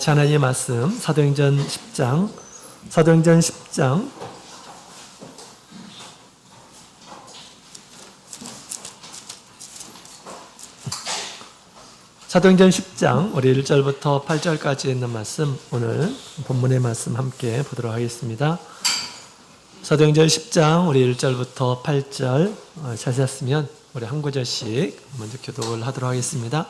같이 하나님의 말씀 사도행전 10장 사도행전 10장 사도행전 10장 우리 1절부터 8절까지 있는 말씀, 오늘 본문의 말씀 함께 보도록 하겠습니다. 사도행전 10장 우리 1절부터 8절 찾으셨으면 우리 한 구절씩 먼저 교독을 하도록 하겠습니다.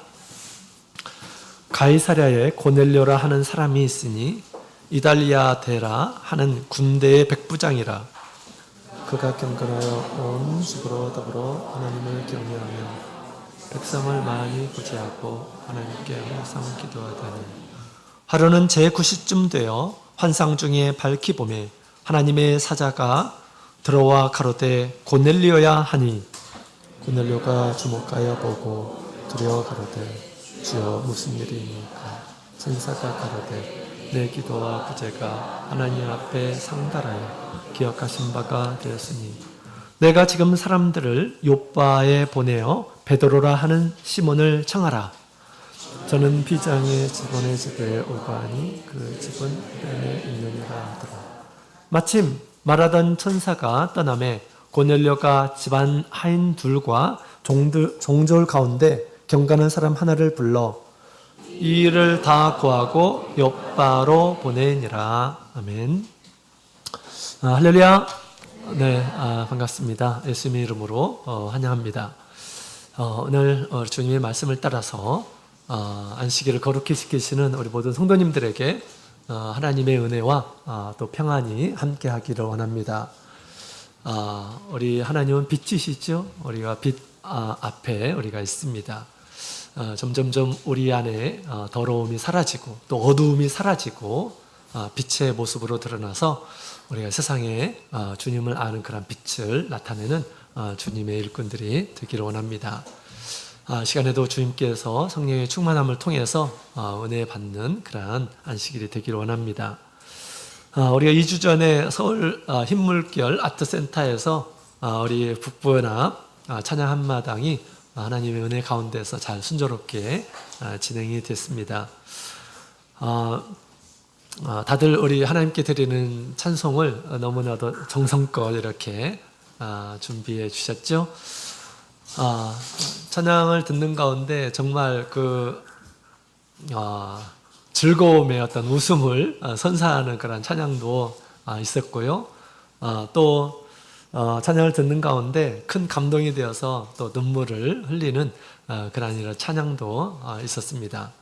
가이사랴에 고넬료라 하는 사람이 있으니 이달리아 데라 하는 군대의 백부장이라. 그가 경건하여 온 집으로 더불어 하나님을 경외하며 백성을 많이 구제하고 하나님께 항상 기도하더니 하루는 제9시쯤 되어 환상 중에 밝히 보매 하나님의 사자가 들어와 가로되 고넬리오야 하니 고넬료가 주목하여 보고 두려워 가로되 주여 무슨 일이니까. 천사가 가로되 내 기도와 구제가 하나님 앞에 상달하여 기억하신 바가 되었으니 내가 지금 사람들을 요빠에 보내어 베드로라 하는 시몬을 청하라. 저는 비장의 직원의 집에 오가니 그 집은 벤에 있느니라 하더라. 마침 말하던 천사가 떠나매 고넬료가 집안 하인 둘과 종졸 가운데 경건한 사람 하나를 불러 이 일을 다 구하고 요빠로 보내니라. 아멘. 할렐루야. 네, 반갑습니다. 예수님의 이름으로 환영합니다. 오늘 주님의 말씀을 따라서 안식일을 거룩히 지키시는 우리 모든 성도님들에게 하나님의 은혜와 또 평안이 함께하기를 원합니다. 우리 하나님은 빛이시죠. 우리가 빛 앞에 우리가 있습니다. 점점점 우리 안에 더러움이 사라지고 또 어두움이 사라지고 빛의 모습으로 드러나서 우리가 세상에 주님을 아는 그런 빛을 나타내는 주님의 일꾼들이 되기를 원합니다. 시간에도 주님께서 성령의 충만함을 통해서 은혜 받는 그러한 안식일이 되기를 원합니다. 우리가 2주 전에 서울 흰물결 아트센터에서 우리 북부연합 찬양 한마당이 하나님의 은혜 가운데서 잘 순조롭게 진행이 됐습니다. 다들 우리 하나님께 드리는 찬송을 너무나도 정성껏 이렇게 준비해 주셨죠. 찬양을 듣는 가운데 정말 그 즐거움의 어떤 웃음을 선사하는 그런 찬양도 있었고요. 또 찬양을 듣는 가운데 큰 감동이 되어서 또 눈물을 흘리는 그런 이런 찬양도 있었습니다.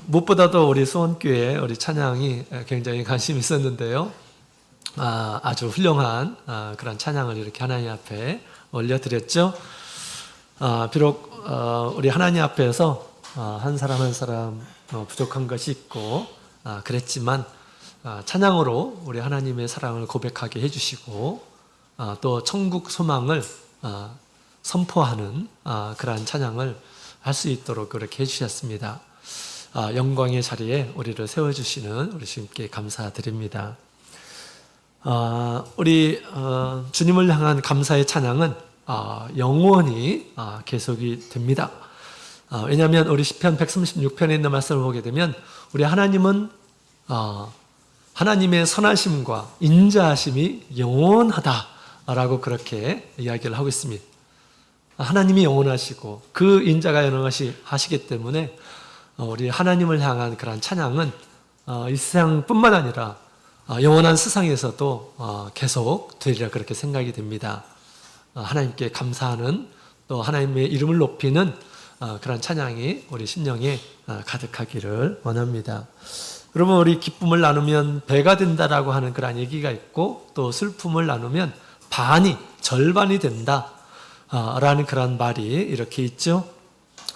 무엇보다도 우리 수원교회 우리 찬양이 굉장히 관심이 있었는데요. 아주 훌륭한 그런 찬양을 이렇게 하나님 앞에 올려드렸죠. 비록 우리 하나님 앞에서 한 사람 한 사람 부족한 것이 있고 그랬지만 찬양으로 우리 하나님의 사랑을 고백하게 해주시고 또 천국 소망을 선포하는 그러한 찬양을 할 수 있도록 그렇게 해주셨습니다. 영광의 자리에 우리를 세워주시는 우리 주님께 감사드립니다. 우리 주님을 향한 감사의 찬양은 영원히 계속이 됩니다. 왜냐하면 우리 시편 136편에 있는 말씀을 보게 되면 우리 하나님은 하나님의 선하심과 인자하심이 영원하다라고 그렇게 이야기를 하고 있습니다. 하나님이 영원하시고 그 인자가 영원하시기 때문에 우리 하나님을 향한 그런 찬양은 이 세상뿐만 아니라 영원한 세상에서도 계속 되리라 그렇게 생각이 됩니다. 하나님께 감사하는 또 하나님의 이름을 높이는 그런 찬양이 우리 심령에 가득하기를 원합니다. 여러분, 우리 기쁨을 나누면 배가 된다라고 하는 그런 얘기가 있고 또 슬픔을 나누면 절반이 된다 라는 그런 말이 이렇게 있죠.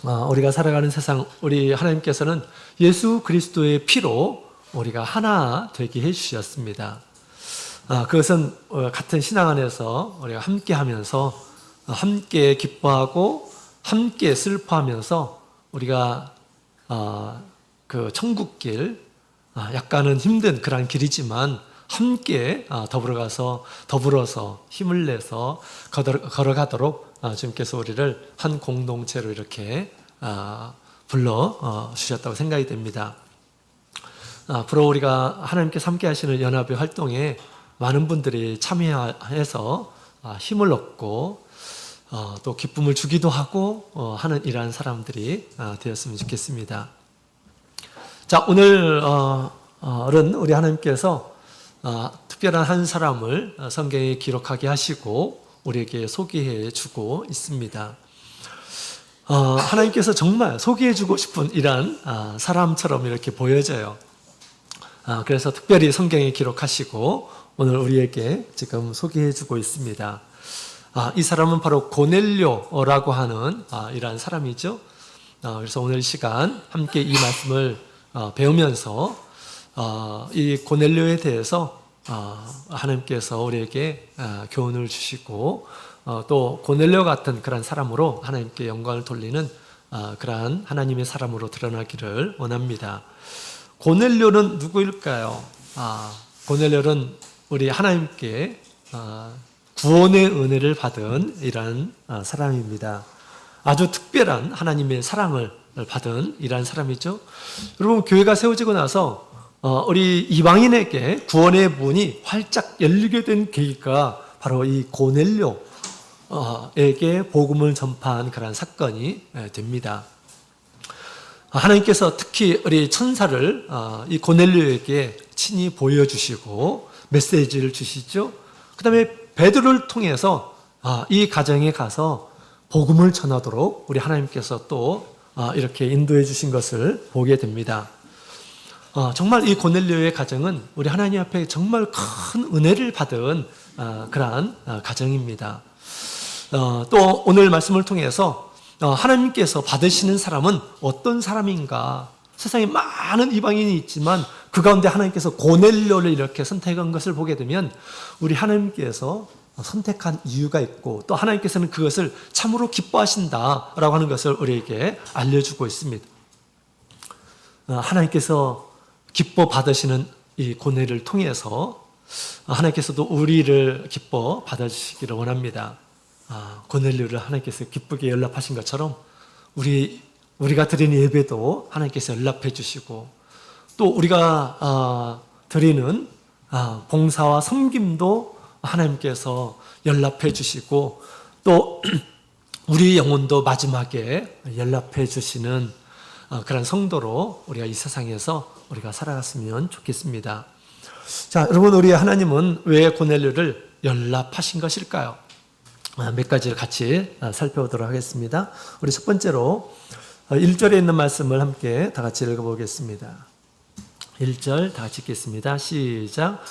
우리가 살아가는 세상, 우리 하나님께서는 예수 그리스도의 피로 우리가 하나 되게 해주셨습니다. 그것은 같은 신앙 안에서 우리가 함께 하면서 함께 기뻐하고 함께 슬퍼하면서 우리가 그 천국길, 약간은 힘든 그런 길이지만 함께 더불어서 힘을 내서 걸어가도록 주님께서 우리를 한 공동체로 이렇게 불러 주셨다고 생각이 됩니다. 앞으로 우리가 하나님께서 함께 하시는 연합의 활동에 많은 분들이 참여해서 힘을 얻고 또 기쁨을 주기도 하고 하는 이러한 사람들이 되었으면 좋겠습니다. 자, 오늘은 우리 하나님께서 특별한 한 사람을 성경에 기록하게 하시고 우리에게 소개해 주고 있습니다. 하나님께서 정말 소개해 주고 싶은 이러한 사람처럼 이렇게 보여져요. 그래서 특별히 성경에 기록하시고 오늘 우리에게 지금 소개해 주고 있습니다. 이 사람은 바로 고넬료라고 하는 이러한 사람이죠. 그래서 오늘 이 시간 함께 이 말씀을 배우면서 이 고넬료에 대해서 하나님께서 우리에게 교훈을 주시고 또 고넬료 같은 그런 사람으로 하나님께 영광을 돌리는 그러한 하나님의 사람으로 드러나기를 원합니다. 고넬료는 누구일까요? 고넬료는 우리 하나님께 구원의 은혜를 받은 이러한 사람입니다. 아주 특별한 하나님의 사랑을 받은 이러한 사람이죠. 여러분, 교회가 세워지고 나서 우리 이방인에게 구원의 문이 활짝 열리게 된 계기가 바로 이 고넬료에게 복음을 전파한 그런 사건이 됩니다. 하나님께서 특히 우리 천사를 이 고넬료에게 친히 보여주시고 메시지를 주시죠. 그 다음에 베드로를 통해서 이 가정에 가서 복음을 전하도록 우리 하나님께서 또 이렇게 인도해 주신 것을 보게 됩니다. 정말 이 고넬료의 가정은 우리 하나님 앞에 정말 큰 은혜를 받은 그러한 가정입니다. 또 오늘 말씀을 통해서 하나님께서 받으시는 사람은 어떤 사람인가? 세상에 많은 이방인이 있지만 그 가운데 하나님께서 고넬료를 이렇게 선택한 것을 보게 되면 우리 하나님께서 선택한 이유가 있고 또 하나님께서는 그것을 참으로 기뻐하신다라고 하는 것을 우리에게 알려주고 있습니다. 하나님께서 기뻐 받으시는 이 고넬료를 통해서 하나님께서도 우리를 기뻐 받아주시기를 원합니다. 고넬료를 하나님께서 기쁘게 연락하신 것처럼 우리가 드리는 예배도 하나님께서 연락해 주시고 또 우리가 드리는 봉사와 섬김도 하나님께서 연락해 주시고 또 우리 영혼도 마지막에 연락해 주시는 그런 성도로 우리가 이 세상에서 우리가 살아갔으면 좋겠습니다. 자, 여러분, 우리 하나님은 왜 고넬료를 연락하신 것일까요? 몇 가지를 같이 살펴보도록 하겠습니다. 우리 첫 번째로 1절에 있는 말씀을 함께 다 같이 읽어보겠습니다. 1절 다 같이 읽겠습니다. 시작.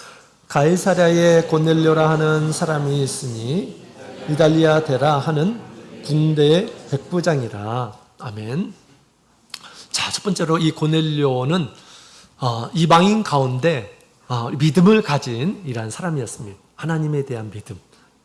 가이사랴에 고넬료라 하는 사람이 있으니 이달리아 데라 하는 군대의 백부장이라. 아멘. 자, 첫 번째로 이 고넬료는 이방인 가운데 믿음을 가진 이러한 사람이었습니다. 하나님에 대한 믿음.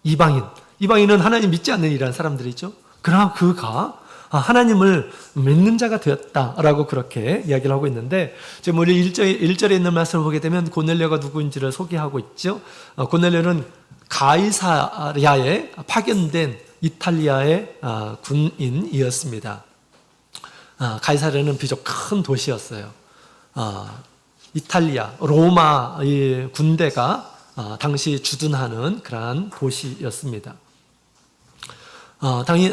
이방인은 하나님 믿지 않는 이러한 사람들이죠. 그러나 그가 하나님을 믿는 자가 되었다라고 그렇게 이야기를 하고 있는데, 지금 우리 1절에 있는 말씀을 보게 되면 고넬료가 누구인지를 소개하고 있죠. 고넬료는 가이사랴에 파견된 이탈리아의 군인이었습니다. 가이사랴는 비교적 큰 도시였어요. 이탈리아, 로마 이 군대가 당시 주둔하는 그러한 도시였습니다.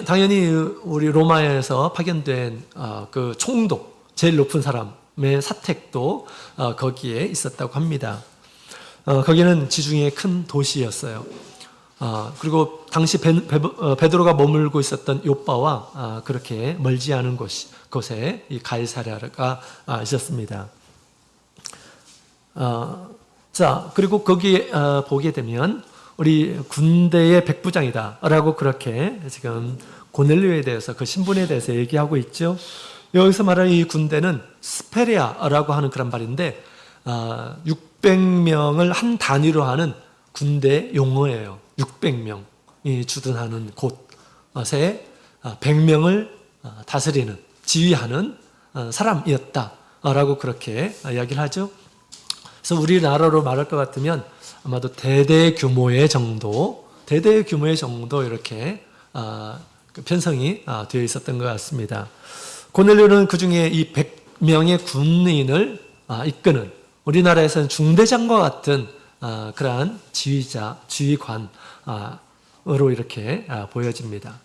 당연히 우리 로마에서 파견된 그 총독, 제일 높은 사람의 사택도 거기에 있었다고 합니다. 거기는 지중해 큰 도시였어요. 그리고 당시 베드로가 머물고 있었던 요빠와 그렇게 멀지 않은 곳에 이 가이사랴가 있었습니다. 자, 그리고 거기에 보게 되면 우리 군대의 백부장이다라고 그렇게 지금 고넬료에 대해서 그 신분에 대해서 얘기하고 있죠. 여기서 말하는 이 군대는 스페리아라고 하는 그런 말인데 600명을 한 단위로 하는 군대 용어예요. 600명이 주둔하는 곳에 100명을 다스리는, 지휘하는 사람이었다라고 그렇게 이야기를 하죠. 그래서 우리나라로 말할 것 같으면 아마도 대대 규모의 정도 이렇게 편성이 되어 있었던 것 같습니다. 고넬료는 그 중에 이 100명의 군인을 이끄는 우리나라에서는 중대장과 같은 그러한 지휘자, 지휘관으로 이렇게 보여집니다.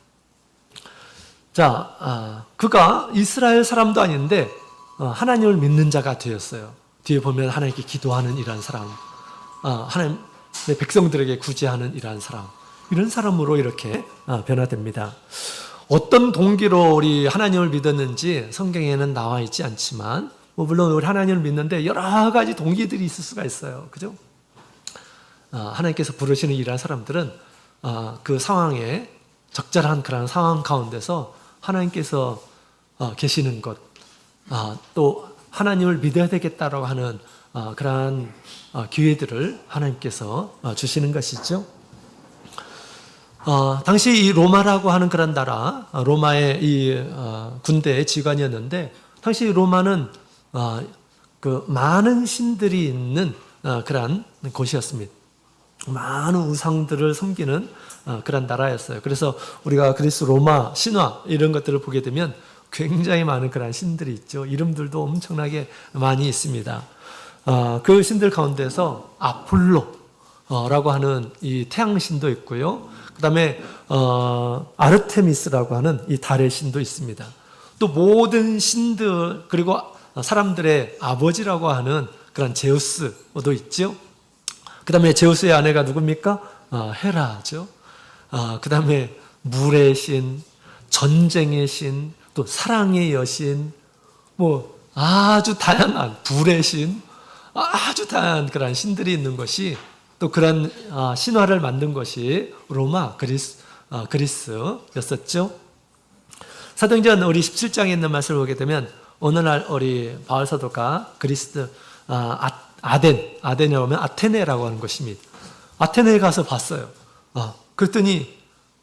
자, 그가 이스라엘 사람도 아닌데 하나님을 믿는 자가 되었어요. 뒤에 보면 하나님께 기도하는 이러한 사람, 하나님의 백성들에게 구제하는 이러한 사람, 이런 사람으로 이렇게 변화됩니다. 어떤 동기로 우리 하나님을 믿었는지 성경에는 나와 있지 않지만, 물론 우리 하나님을 믿는데 여러 가지 동기들이 있을 수가 있어요. 그죠? 하나님께서 부르시는 이러한 사람들은 그 상황에 적절한 그런 상황 가운데서 하나님께서 계시는 것, 또 하나님을 믿어야 되겠다라고 하는 그러한 기회들을 하나님께서 주시는 것이죠. 당시 이 로마라고 하는 그런 나라, 로마의 이 군대의 지휘관이었는데, 당시 로마는 그 많은 신들이 있는 그러한 곳이었습니다. 많은 우상들을 섬기는 그런 나라였어요. 그래서 우리가 그리스 로마 신화 이런 것들을 보게 되면 굉장히 많은 그런 신들이 있죠. 이름들도 엄청나게 많이 있습니다. 그 신들 가운데서 아폴로라고 하는 이 태양신도 있고요. 그 다음에 아르테미스라고 하는 이 달의 신도 있습니다. 또 모든 신들, 그리고 사람들의 아버지라고 하는 그런 제우스도 있죠. 그 다음에 제우스의 아내가 누굽니까? 헤라죠. 그 다음에 물의 신, 전쟁의 신, 또 사랑의 여신, 뭐 아주 다양한 불의 신, 아주 다양한 그런 신들이 있는 것이, 또 그런 신화를 만든 것이 로마 그리스였었죠. 사도행전 우리 17장에 있는 말씀을 보게 되면, 어느 날 우리 바울 사도가 그리스 아덴에 오면 아테네라고 하는 것입니다. 아테네에 가서 봤어요. 그랬더니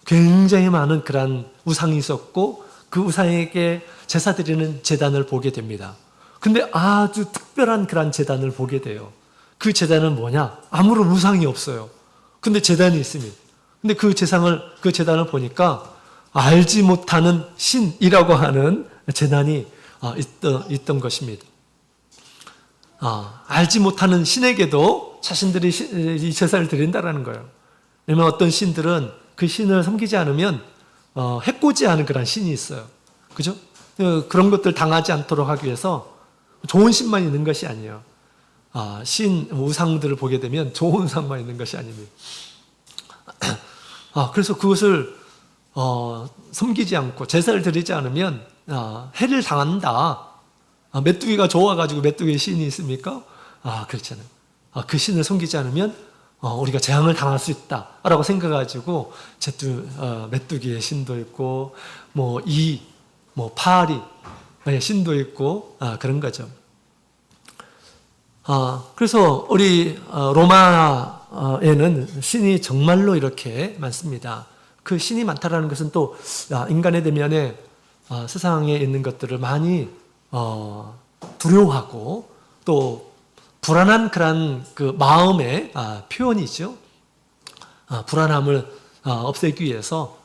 굉장히 많은 그런 우상이 있었고, 그 우상에게 제사 드리는 제단을 보게 됩니다. 근데 아주 특별한 그런 제단을 보게 돼요. 그 제단은 뭐냐? 아무런 우상이 없어요. 근데 제단이 있습니다. 근데 그 제단을 보니까 알지 못하는 신이라고 하는 제단이 있던 것입니다. 알지 못하는 신에게도 자신들이 이 제사를 드린다라는 거예요. 왜냐면 어떤 신들은 그 신을 섬기지 않으면 해코지하는 그런 신이 있어요. 그죠? 그런 것들 당하지 않도록 하기 위해서 좋은 신만 있는 것이 아니에요. 우상들을 보게 되면 좋은 우상만 있는 것이 아닙니다. 그래서 그것을 섬기지 않고 제사를 드리지 않으면 해를 당한다. 메뚜기가 좋아가지고 메뚜기의 신이 있습니까? 그렇잖아요. 그 신을 섬기지 않으면 우리가 재앙을 당할 수 있다라고 생각해가지고 메뚜기의 신도 있고, 파리의 신도 있고, 그런 거죠. 그래서 우리 로마에는 신이 정말로 이렇게 많습니다. 그 신이 많다라는 것은 또 인간의 대면에 세상에 있는 것들을 많이 두려워하고, 또 불안한 그런 그 마음의 표현이죠. 불안함을 없애기 위해서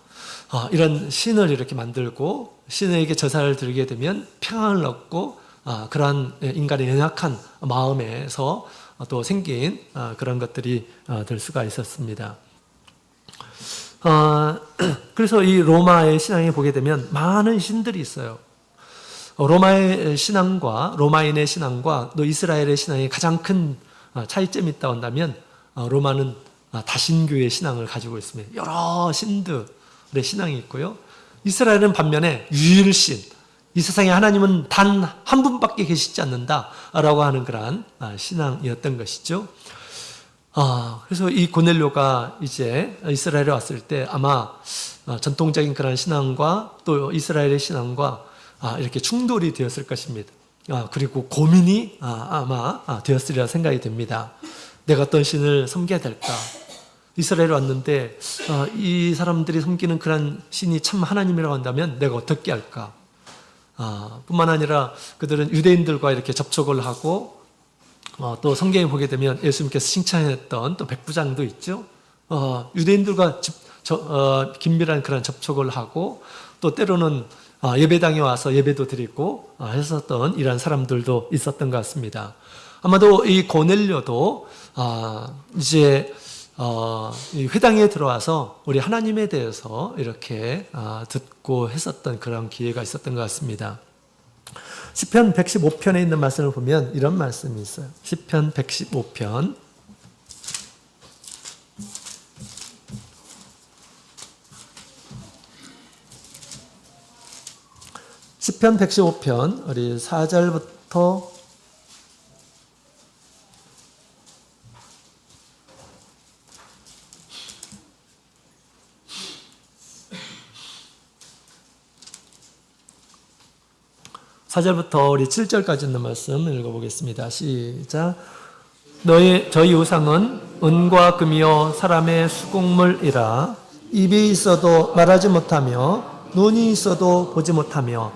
이런 신을 이렇게 만들고, 신에게 제사를 드리게 되면 평안을 얻고, 그러한 인간의 연약한 마음에서 또 생긴 그런 것들이 될 수가 있었습니다. 그래서 이 로마의 신앙에 보게 되면 많은 신들이 있어요. 로마인의 신앙과 또 이스라엘의 신앙에 가장 큰 차이점이 있다 한다면, 로마는 다신교의 신앙을 가지고 있습니다. 여러 신들의 신앙이 있고요. 이스라엘은 반면에 유일신, 이 세상에 하나님은 단 한 분밖에 계시지 않는다라고 하는 그러한 신앙이었던 것이죠. 그래서 이 고넬료가 이제 이스라엘에 왔을 때 아마 전통적인 그런 신앙과 또 이스라엘의 신앙과 이렇게 충돌이 되었을 것입니다. 그리고 고민이 아마 되었으리라 생각이 됩니다. 내가 어떤 신을 섬겨야 될까? 이스라엘에 왔는데 이 사람들이 섬기는 그런 신이 참 하나님이라고 한다면 내가 어떻게 할까? 뿐만 아니라 그들은 유대인들과 이렇게 접촉을 하고, 또 성경에 보게 되면 예수님께서 칭찬했던 또 백부장도 있죠. 유대인들과 긴밀한 그런 접촉을 하고, 또 때로는 예배당에 와서 예배도 드리고 했었던 이런 사람들도 있었던 것 같습니다. 아마도 이 고넬료도 이제 이 회당에 들어와서 우리 하나님에 대해서 이렇게 듣고 했었던 그런 기회가 있었던 것 같습니다. 시편 115편에 있는 말씀을 보면 이런 말씀이 있어요. 시편 115편 시편 115편 우리 4절부터 4절부터 우리 7절까지 있는 말씀 읽어보겠습니다. 시작. 저희 우상은 은과 금이요 사람의 수공물이라. 입이 있어도 말하지 못하며 눈이 있어도 보지 못하며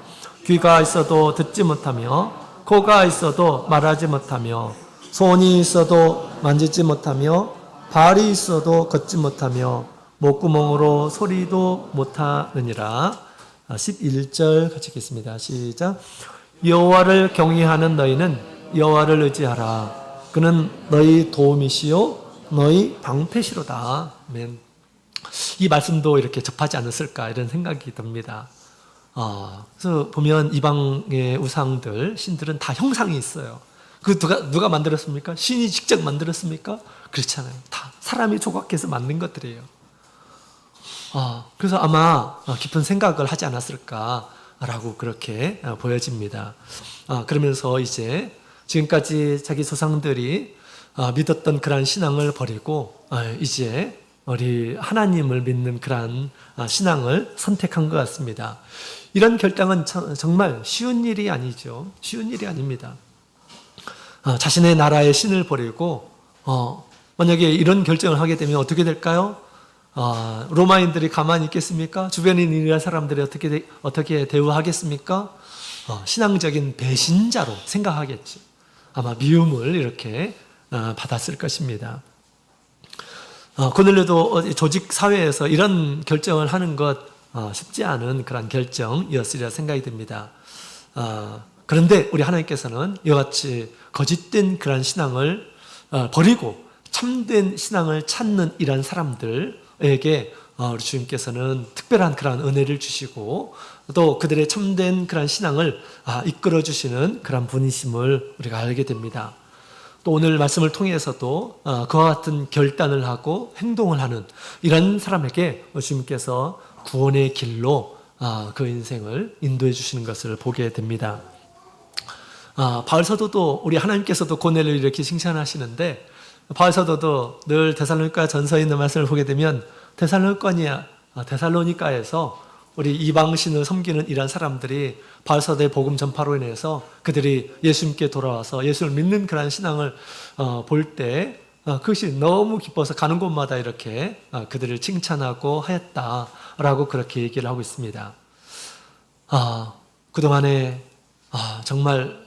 귀가 있어도 듣지 못하며 코가 있어도 말하지 못하며 손이 있어도 만지지 못하며 발이 있어도 걷지 못하며 목구멍으로 소리도 못하느니라. 11절 같이 읽겠습니다. 시작. 여호와를 경외하는 너희는 여호와를 의지하라. 그는 너희 도움이시요 너희 방패시로다. 아멘. 이 말씀도 이렇게 접하지 않았을까 이런 생각이 듭니다. 그래서 보면 이방의 우상들, 신들은 다 형상이 있어요. 그 누가 만들었습니까? 신이 직접 만들었습니까? 그렇잖아요. 다 사람이 조각해서 만든 것들이에요. 그래서 아마 깊은 생각을 하지 않았을까라고 그렇게 보여집니다. 그러면서 이제 지금까지 자기 조상들이 믿었던 그러한 신앙을 버리고 이제 우리 하나님을 믿는 그러한 신앙을 선택한 것 같습니다. 이런 결정은 정말 쉬운 일이 아니죠. 쉬운 일이 아닙니다. 자신의 나라의 신을 버리고 만약에 이런 결정을 하게 되면 어떻게 될까요? 로마인들이 가만히 있겠습니까? 주변에 있는 사람들이 어떻게 대우하겠습니까? 신앙적인 배신자로 생각하겠죠. 아마 미움을 이렇게 받았을 것입니다. 고넬료도 조직 사회에서 이런 결정을 하는 것 쉽지 않은 그런 결정이었으리라 생각이 듭니다. 그런데 우리 하나님께서는 이와 같이 거짓된 그런 신앙을 버리고 참된 신앙을 찾는 이런 사람들에게 우리 주님께서는 특별한 그런 은혜를 주시고 또 그들의 참된 그런 신앙을 이끌어 주시는 그런 분이심을 우리가 알게 됩니다. 또 오늘 말씀을 통해서도 그와 같은 결단을 하고 행동을 하는 이런 사람에게 주님께서 구원의 길로 그 인생을 인도해 주시는 것을 보게 됩니다. 바울 사도도 우리 하나님께서도 고넬료를 이렇게 칭찬하시는데 바울 사도도 늘 데살로니가 전서에 있는 말씀을 보게 되면 데살로니가에서 우리 이방신을 섬기는 이런 사람들이 바울 사도의 복음 전파로 인해서 그들이 예수님께 돌아와서 예수를 믿는 그런 신앙을 볼 때 그것이 너무 기뻐서 가는 곳마다 이렇게 그들을 칭찬하고 하였다라고 그렇게 얘기를 하고 있습니다. 그동안에 정말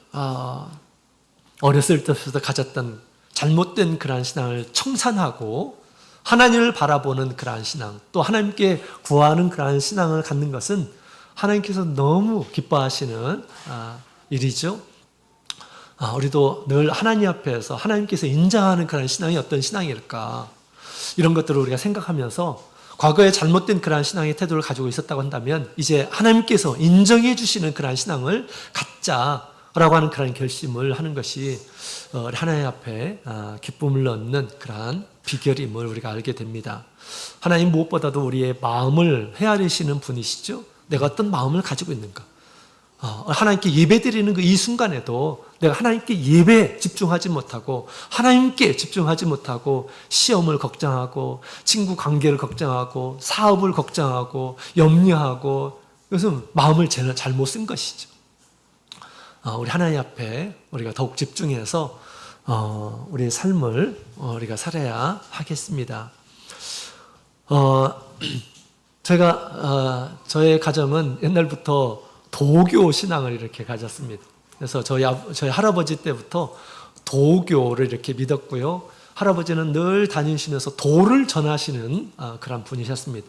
어렸을 때부터 가졌던 잘못된 그러한 신앙을 청산하고 하나님을 바라보는 그러한 신앙, 또 하나님께 구하는 그러한 신앙을 갖는 것은 하나님께서 너무 기뻐하시는 일이죠. 우리도 늘 하나님 앞에서 하나님께서 인정하는 그런 신앙이 어떤 신앙일까, 이런 것들을 우리가 생각하면서 과거에 잘못된 그러한 신앙의 태도를 가지고 있었다고 한다면 이제 하나님께서 인정해 주시는 그러한 신앙을 갖자라고 하는 그런 결심을 하는 것이 하나님 앞에 기쁨을 얻는 그러한 비결임을 우리가 알게 됩니다. 하나님 무엇보다도 우리의 마음을 헤아리시는 분이시죠. 내가 어떤 마음을 가지고 있는가. 하나님께 예배드리는 그 이 순간에도 내가 하나님께 예배에 집중하지 못하고 하나님께 집중하지 못하고 시험을 걱정하고 친구 관계를 걱정하고 사업을 걱정하고 염려하고 이것은 마음을 잘못 쓴 것이죠. 우리 하나님 앞에 우리가 더욱 집중해서 우리의 삶을 우리가 살아야 하겠습니다. 저의 가정은 옛날부터 도교 신앙을 이렇게 가졌습니다. 그래서 저희 할아버지 때부터 도교를 이렇게 믿었고요. 할아버지는 늘 다니시면서 도를 전하시는 그런 분이셨습니다.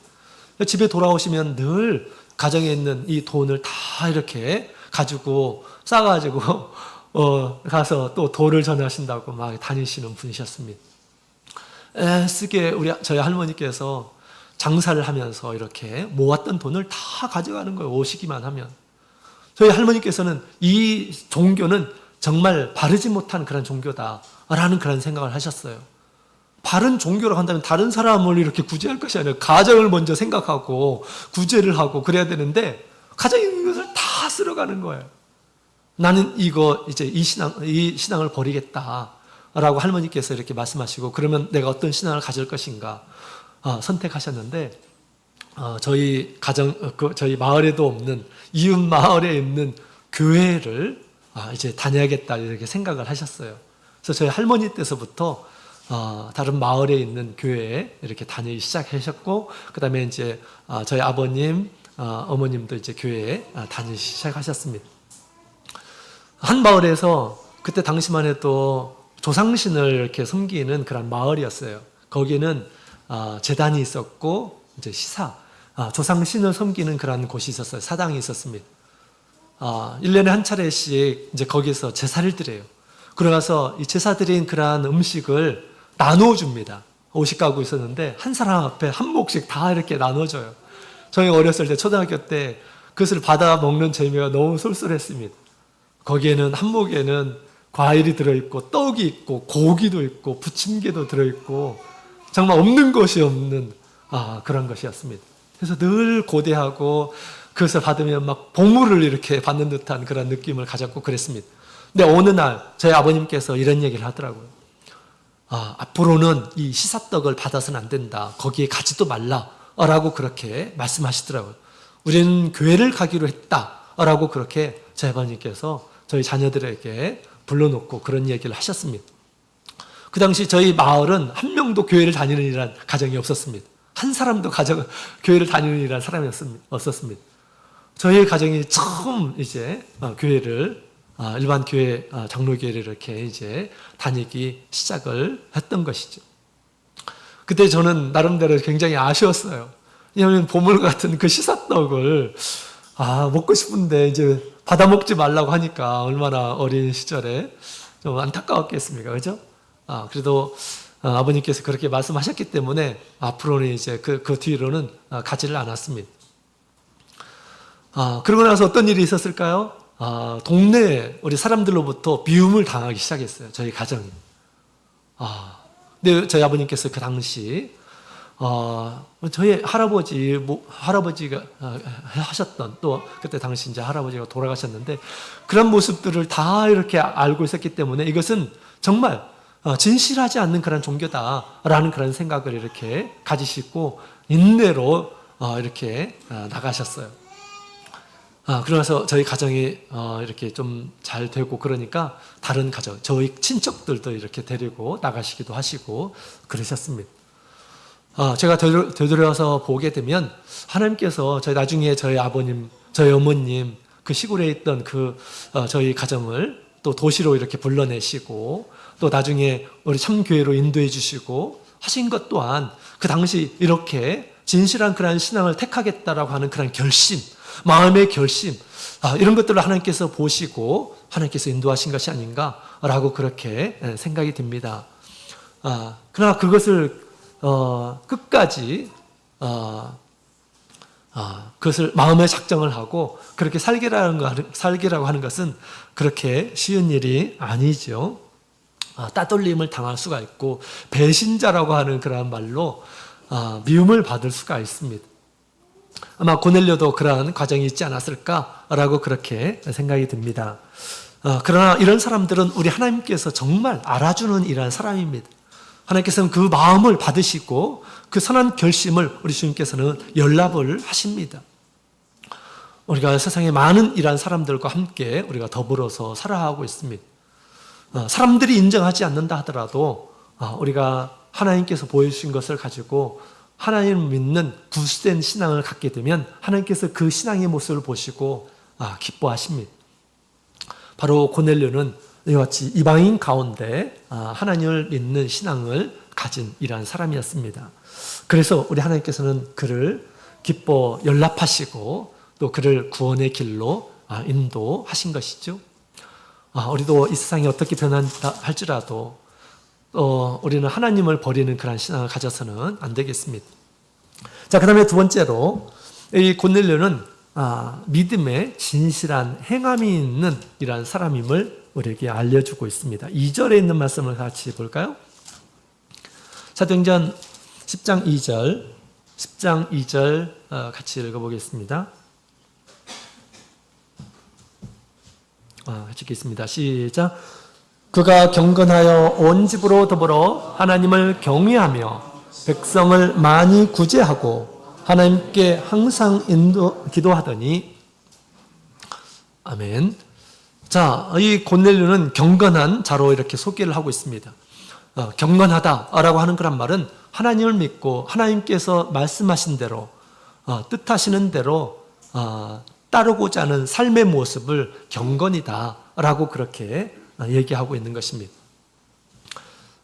집에 돌아오시면 늘 가정에 있는 이 돈을 다 이렇게 가지고 싸가지고 가서 또 도를 전하신다고 막 다니시는 분이셨습니다. 애쓰게 저희 할머니께서 장사를 하면서 이렇게 모았던 돈을 다 가져가는 거예요. 오시기만 하면. 저희 할머니께서는 이 종교는 정말 바르지 못한 그런 종교다라는 그런 생각을 하셨어요. 바른 종교라고 한다면 다른 사람을 이렇게 구제할 것이 아니라 가정을 먼저 생각하고 구제를 하고 그래야 되는데 가정에 있는 것을 다 쓸어가는 거예요. 나는 이제 이 신앙을 버리겠다라고 할머니께서 이렇게 말씀하시고, 그러면 내가 어떤 신앙을 가질 것인가 선택하셨는데, 저희 저희 마을에도 없는 이웃 마을에 있는 교회를 이제 다녀야겠다 이렇게 생각을 하셨어요. 그래서 저희 할머니 때서부터 다른 마을에 있는 교회에 이렇게 다니기 시작하셨고, 그 다음에 이제 저희 아버님, 어머님도 이제 교회에 다니기 시작하셨습니다. 한 마을에서 그때 당시만 해도 조상신을 이렇게 섬기는 그런 마을이었어요. 거기는 제단이 있었고, 이제 조상신을 섬기는 그런 곳이 있었어요. 사당이 있었습니다. 1년에 한 차례씩 이제 거기서 제사를 드려요. 그러가서 이 제사 드린 그런 음식을 나누어 줍니다. 50가구 있었는데 한 사람 앞에 한 몫씩 다 이렇게 나눠줘요. 저희 어렸을 때 초등학교 때 그것을 받아 먹는 재미가 너무 쏠쏠했습니다. 거기에는 한 몫에는 과일이 들어있고 떡이 있고 고기도 있고 부침개도 들어있고 정말 없는 것이 없는 그런 것이었습니다. 그래서 늘 고대하고 그것을 받으면 막 보물을 이렇게 받는 듯한 그런 느낌을 가졌고 그랬습니다. 근데 어느 날 저희 아버님께서 이런 얘기를 하더라고요. 앞으로는 이 시사떡을 받아서는 안 된다. 거기에 가지도 말라라고 그렇게 말씀하시더라고요. 우리는 교회를 가기로 했다라고 그렇게 저희 아버님께서 저희 자녀들에게 불러놓고 그런 얘기를 하셨습니다. 그 당시 저희 마을은 한 명도 교회를 다니는 이란 가정이 없었습니다. 한 사람도 교회를 다니는 이란 사람이 없었습니다. 저희 가정이 처음 이제 교회를 일반 교회, 장로교회를 이렇게 이제 다니기 시작을 했던 것이죠. 그때 저는 나름대로 굉장히 아쉬웠어요. 왜냐하면 보물 같은 그 시사떡을 먹고 싶은데 이제 받아 먹지 말라고 하니까 얼마나 어린 시절에 좀 안타까웠겠습니까, 그죠? 그래도 아버님께서 그렇게 말씀하셨기 때문에 앞으로는 이제 그 뒤로는 가지를 않았습니다. 그러고 나서 어떤 일이 있었을까요? 동네에 우리 사람들로부터 미움을 당하기 시작했어요. 저희 가정이. 근데 저희 아버님께서 그 당시 저희 할아버지가 하셨던, 또 그때 당시 이제 할아버지가 돌아가셨는데 그런 모습들을 다 이렇게 알고 있었기 때문에 이것은 정말 진실하지 않는 그런 종교다라는 그런 생각을 이렇게 가지시고 인내로 이렇게 나가셨어요. 그러면서 저희 가정이 이렇게 좀 잘 되고 그러니까 다른 가정, 저희 친척들도 이렇게 데리고 나가시기도 하시고 그러셨습니다. 제가 되돌아서 보게 되면 하나님께서 나중에 저희 아버님, 저희 어머님, 그 시골에 있던 저희 가정을 또 도시로 이렇게 불러내시고 또 나중에 우리 참교회로 인도해 주시고 하신 것 또한 그 당시 이렇게 진실한 그런 신앙을 택하겠다라고 하는 그런 결심, 마음의 결심, 이런 것들을 하나님께서 보시고 하나님께서 인도하신 것이 아닌가라고 그렇게 생각이 듭니다. 그러나 그것을 끝까지 그것을 마음에 작정을 하고 그렇게 살기라고 하는 것은 그렇게 쉬운 일이 아니죠. 따돌림을 당할 수가 있고 배신자라고 하는 그런 말로 미움을 받을 수가 있습니다. 아마 고넬료도 그러한 과정이 있지 않았을까라고 그렇게 생각이 듭니다. 그러나 이런 사람들은 우리 하나님께서 정말 알아주는 이러한 사람입니다. 하나님께서는 그 마음을 받으시고 그 선한 결심을 우리 주님께서는 연락을 하십니다. 우리가 세상에 많은 이러한 사람들과 함께 우리가 더불어서 살아가고 있습니다. 사람들이 인정하지 않는다 하더라도 우리가 하나님께서 보여주신 것을 가지고 하나님을 믿는 구수된 신앙을 갖게 되면 하나님께서 그 신앙의 모습을 보시고 기뻐하십니다. 바로 고넬료는 이와 같이 이방인 가운데 하나님을 믿는 신앙을 가진 이러한 사람이었습니다. 그래서 우리 하나님께서는 그를 기뻐 연락하시고 또 그를 구원의 길로 인도하신 것이죠. 우리도 이 세상이 어떻게 변한다 할지라도 우리는 하나님을 버리는 그런 신앙을 가져서는 안 되겠습니다. 자, 그 다음에 두 번째로 이 고넬료는 믿음의 진실한 행함이 있는 이러한 사람임을 우리에게 알려주고 있습니다. 2절에 있는 말씀을 같이 볼까요? 사도행전 10장 2절 같이 읽어보겠습니다. 같이 읽겠습니다. 시작. 그가 경건하여 온 집으로 더불어 하나님을 경외하며 백성을 많이 구제하고 하나님께 항상 기도하더니 아멘. 자, 이 고넬료는 경건한 자로 이렇게 소개를 하고 있습니다. 경건하다라고 하는 그런 말은 하나님을 믿고 하나님께서 말씀하신 대로 뜻하시는 대로 따르고자 하는 삶의 모습을 경건이다라고 그렇게 얘기하고 있는 것입니다.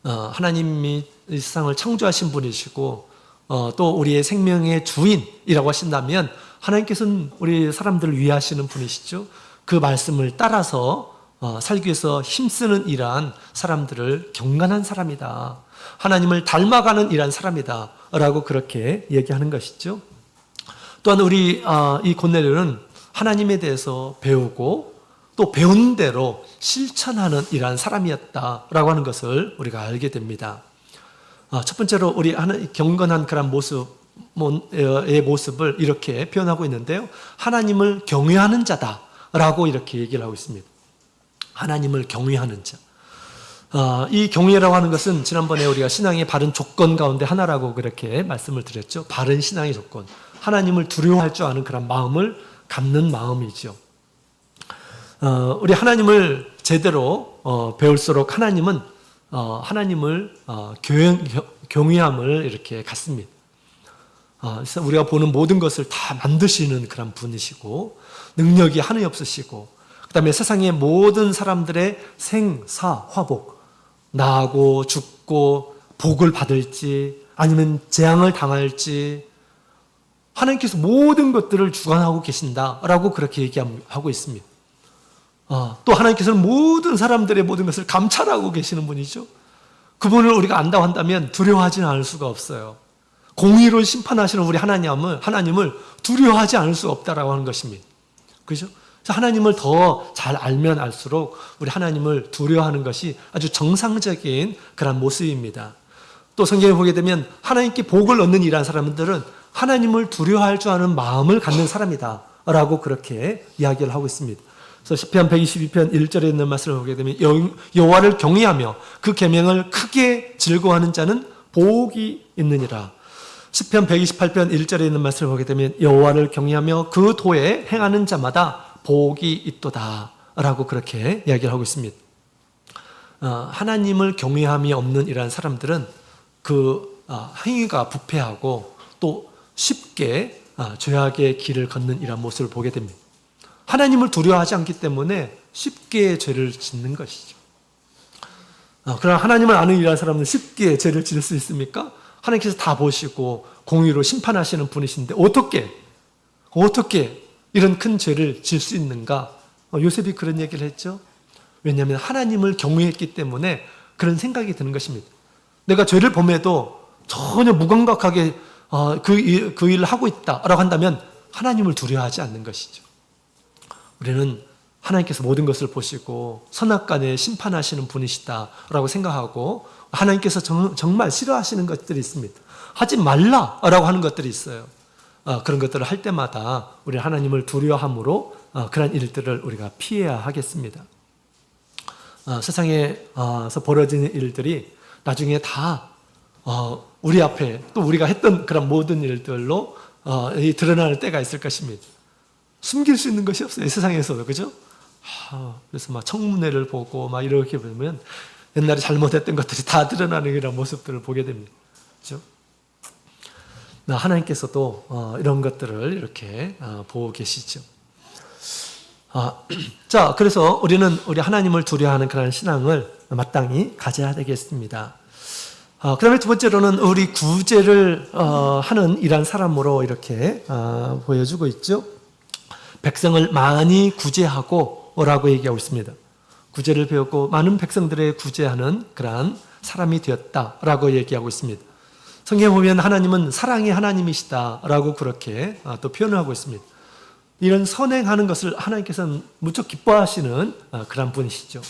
하나님이 이 세상을 창조하신 분이시고 또 우리의 생명의 주인이라고 하신다면 하나님께서는 우리 사람들을 위하시는 분이시죠. 그 말씀을 따라서 살기 위해서 힘쓰는 이러한 사람들을 경건한 사람이다. 하나님을 닮아가는 이러한 사람이다. 라고 그렇게 얘기하는 것이죠. 또한 우리 이 고넬료는 하나님에 대해서 배우고 또 배운 대로 실천하는 이러한 사람이었다라고 하는 것을 우리가 알게 됩니다. 첫 번째로 우리 경건한 그런 모습의 모습을 이렇게 표현하고 있는데요. 하나님을 경외하는 자다라고 이렇게 얘기를 하고 있습니다. 하나님을 경외하는 자. 이 경외라고 하는 것은 지난번에 우리가 신앙의 바른 조건 가운데 하나라고 그렇게 말씀을 드렸죠. 바른 신앙의 조건. 하나님을 두려워할 줄 아는 그런 마음을 갖는 마음이죠. 우리 하나님을 제대로 배울수록 하나님은 하나님을 경외함을 이렇게 갖습니다. 그래서 우리가 보는 모든 것을 다 만드시는 그런 분이시고 능력이 한이 없으시고 그 다음에 세상의 모든 사람들의 생사 화복 나고 죽고 복을 받을지 아니면 재앙을 당할지 하나님께서 모든 것들을 주관하고 계신다라고 그렇게 얘기하고 있습니다. 또 하나님께서는 모든 사람들의 모든 것을 감찰하고 계시는 분이죠. 그분을 우리가 안다고 한다면 두려워하지는 않을 수가 없어요. 공의로 심판하시는 우리 하나님을 두려워하지 않을 수 없다라고 하는 것입니다. 그렇죠? 하나님을 더 잘 알면 알수록 우리 하나님을 두려워하는 것이 아주 정상적인 그런 모습입니다. 또 성경에 보게 되면 하나님께 복을 얻는 이러한 사람들은 하나님을 두려워할 줄 아는 마음을 갖는 사람이다 라고 그렇게 이야기를 하고 있습니다. 그래서 시편 122편 1절에 있는 말씀을 보게 되면 여호와를 경외하며 그 계명을 크게 즐거워하는 자는 복이 있느니라. 시편 128편 1절에 있는 말씀을 보게 되면 여호와를 경외하며 그 도에 행하는 자마다 복이 있도다 라고 그렇게 이야기를 하고 있습니다. 하나님을 경외함이 없는 이러한 사람들은 그 행위가 부패하고 또 쉽게 죄악의 길을 걷는 이러한 모습을 보게 됩니다. 하나님을 두려워하지 않기 때문에 쉽게 죄를 짓는 것이죠. 그러나 하나님을 아는 이러한 사람은 쉽게 죄를 지을 수 있습니까? 하나님께서 다 보시고 공의로 심판하시는 분이신데 어떻게 이런 큰 죄를 지을 수 있는가? 요셉이 그런 얘기를 했죠. 왜냐하면 하나님을 경외했기 때문에 그런 생각이 드는 것입니다. 내가 죄를 범해도 전혀 무감각하게 그 일을 하고 있다라고 한다면 하나님을 두려워하지 않는 것이죠. 우리는 하나님께서 모든 것을 보시고 선악간에 심판하시는 분이시다라고 생각하고 하나님께서 정말 싫어하시는 것들이 있습니다. 하지 말라라고 하는 것들이 있어요. 그런 것들을 할 때마다 우리 하나님을 두려워함으로 그런 일들을 우리가 피해야 하겠습니다. 세상에서 벌어지는 일들이 나중에 다 우리 앞에 또 우리가 했던 그런 모든 일들로 드러나는 때가 있을 것입니다. 숨길 수 있는 것이 없어요. 세상에서도. 그죠? 그래서 막 청문회를 보고 막 이렇게 보면 옛날에 잘못했던 것들이 다 드러나는 이런 모습들을 보게 됩니다. 그죠? 하나님께서도 이런 것들을 이렇게 보고 계시죠. 자, 그래서 우리는 우리 하나님을 두려워하는 그런 신앙을 마땅히 가져야 되겠습니다. 그다음에 두 번째로는 우리 구제를 하는 이란 사람으로 이렇게 보여주고 있죠. 백성을 많이 구제하고라고 얘기하고 있습니다. 구제를 배웠고 많은 백성들의 구제하는 그러한 사람이 되었다라고 얘기하고 있습니다. 성경에 보면 하나님은 사랑의 하나님이시다라고 그렇게 또 표현을 하고 있습니다. 이런 선행하는 것을 하나님께서는 무척 기뻐하시는 그런 분이시죠.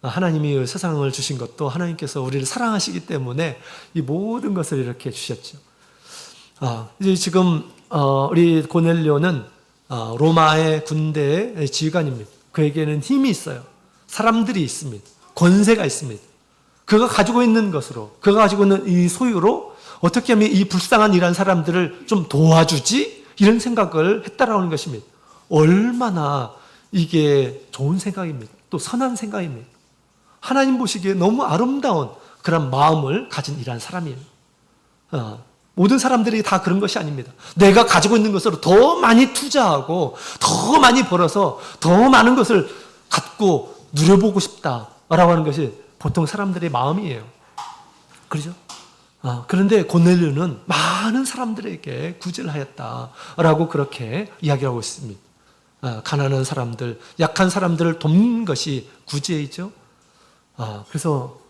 하나님이 세상을 주신 것도 하나님께서 우리를 사랑하시기 때문에 이 모든 것을 이렇게 주셨죠. 이제 지금 우리 고넬료는 로마의 군대의 지휘관입니다. 그에게는 힘이 있어요. 사람들이 있습니다. 권세가 있습니다. 그가 가지고 있는 것으로, 그가 가지고 있는 이 소유로 어떻게 하면 이 불쌍한 이란 사람들을 좀 도와주지? 이런 생각을 했다라는 것입니다. 얼마나 이게 좋은 생각입니다. 또 선한 생각입니다. 하나님 보시기에 너무 아름다운 그런 마음을 가진 이란 사람이에요. 모든 사람들이 다 그런 것이 아닙니다. 내가 가지고 있는 것으로 더 많이 투자하고 더 많이 벌어서 더 많은 것을 갖고 누려보고 싶다라고 하는 것이 보통 사람들의 마음이에요. 그렇죠? 그런데 고넬료는 많은 사람들에게 구제를 하였다라고 그렇게 이야기하고 있습니다. 가난한 사람들, 약한 사람들을 돕는 것이 구제이죠. 그래서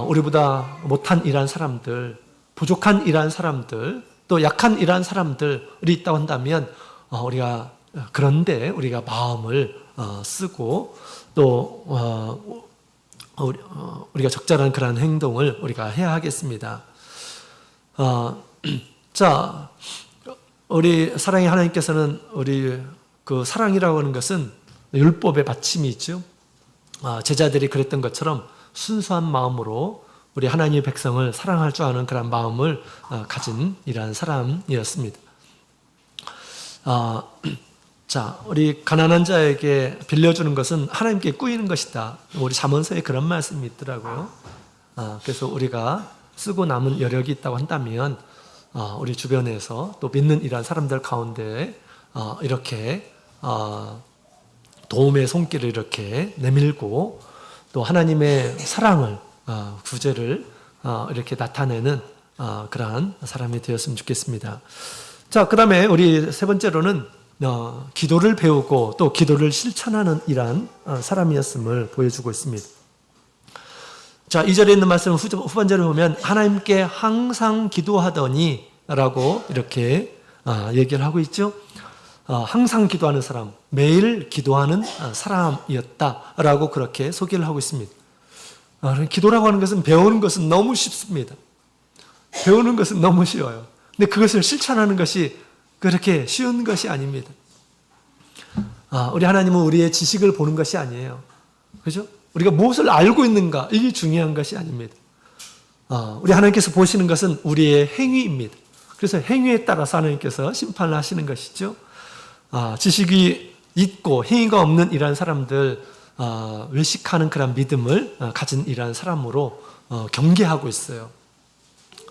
우리보다 못한 이란 사람들, 부족한 이란 사람들, 또 약한 이란 사람들이 있다고 한다면 우리가 그런데 우리가 마음을 쓰고 또 우리가 적절한 그런 행동을 우리가 해야 하겠습니다. 자, 우리 사랑의 하나님께서는 우리 그 사랑이라고 하는 것은 율법의 받침이 있죠. 제자들이 그랬던 것처럼 순수한 마음으로 우리 하나님의 백성을 사랑할 줄 아는 그런 마음을 가진 이러한 사람이었습니다. 자, 우리 가난한 자에게 빌려주는 것은 하나님께 꾸이는 것이다. 우리 잠언서에 그런 말씀이 있더라고요. 그래서 우리가 쓰고 남은 여력이 있다고 한다면 우리 주변에서 또 믿는 이러한 사람들 가운데 이렇게 도움의 손길을 이렇게 내밀고 또 하나님의 사랑을 구제를 이렇게 나타내는 그러한 사람이 되었으면 좋겠습니다. 자, 그 다음에 우리 세 번째로는 기도를 배우고 또 기도를 실천하는 이러한 사람이었음을 보여주고 있습니다. 자, 2절에 있는 말씀 후반절을 보면 하나님께 항상 기도하더니 라고 이렇게 얘기를 하고 있죠. 항상 기도하는 사람, 매일 기도하는 사람이었다라고 그렇게 소개를 하고 있습니다. 기도라고 하는 것은 배우는 것은 너무 쉽습니다. 배우는 것은 너무 쉬워요. 근데 그것을 실천하는 것이 그렇게 쉬운 것이 아닙니다. 우리 하나님은 우리의 지식을 보는 것이 아니에요. 그죠? 우리가 무엇을 알고 있는가, 이게 중요한 것이 아닙니다. 우리 하나님께서 보시는 것은 우리의 행위입니다. 그래서 행위에 따라서 하나님께서 심판을 하시는 것이죠. 지식이 있고 행위가 없는 이러한 사람들, 외식하는 그런 믿음을 가진 이러한 사람으로 경계하고 있어요.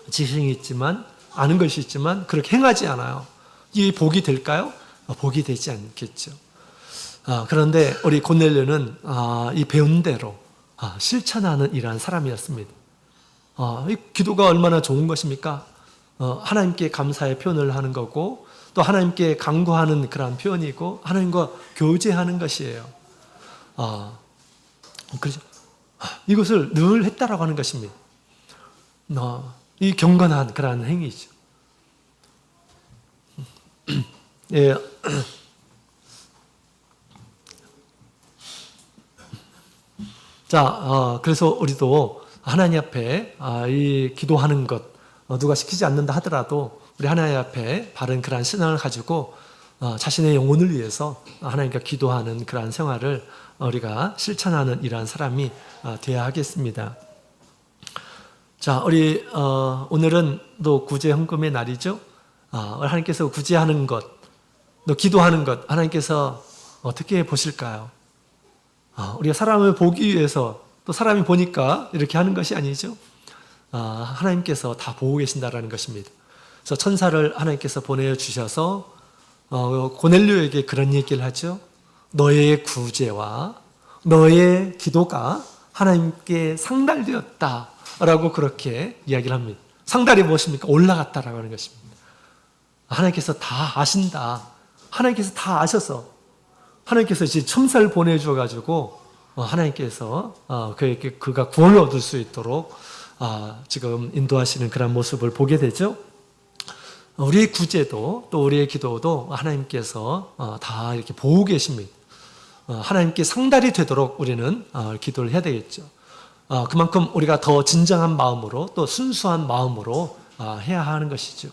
지식이 있지만, 아는 것이 있지만 그렇게 행하지 않아요. 이 복이 될까요? 복이 되지 않겠죠. 그런데 우리 고넬료는 이 배운 대로 실천하는 이러한 사람이었습니다. 이 기도가 얼마나 좋은 것입니까? 하나님께 감사의 표현을 하는 거고 또 하나님께 간구하는 그런 표현이고 하나님과 교제하는 것이에요. 그렇죠? 이것을 늘 했다라고 하는 것입니다. 이 경건한 그러한 행위죠. 예. 자, 그래서 우리도 하나님 앞에 이 기도하는 것 누가 시키지 않는다 하더라도 우리 하나님 앞에 바른 그러한 신앙을 가지고 자신의 영혼을 위해서 하나님과 기도하는 그러한 생활을 우리가 실천하는 이러한 사람이 되어야 하겠습니다. 자, 우리 오늘은 또 구제 헌금의 날이죠. 하나님께서 구제하는 것, 또 기도하는 것 하나님께서 어떻게 보실까요? 우리가 사람을 보기 위해서 또 사람이 보니까 이렇게 하는 것이 아니죠. 하나님께서 다 보고 계신다라는 것입니다. 그래서 천사를 하나님께서 보내주셔서 고넬료에게 그런 얘기를 하죠. 너의 구제와 너의 기도가 하나님께 상달되었다 라고 그렇게 이야기를 합니다. 상달이 무엇입니까? 올라갔다라고 하는 것입니다. 하나님께서 다 아신다. 하나님께서 다 아셔서 하나님께서 이제 첨사를 보내주어가지고 하나님께서 그가 구원을 얻을 수 있도록 지금 인도하시는 그런 모습을 보게 되죠. 우리의 구제도 또 우리의 기도도 하나님께서 다 이렇게 보고 계십니다. 하나님께 상달이 되도록 우리는 기도를 해야 되겠죠. 그만큼 우리가 더 진정한 마음으로 또 순수한 마음으로 해야 하는 것이죠.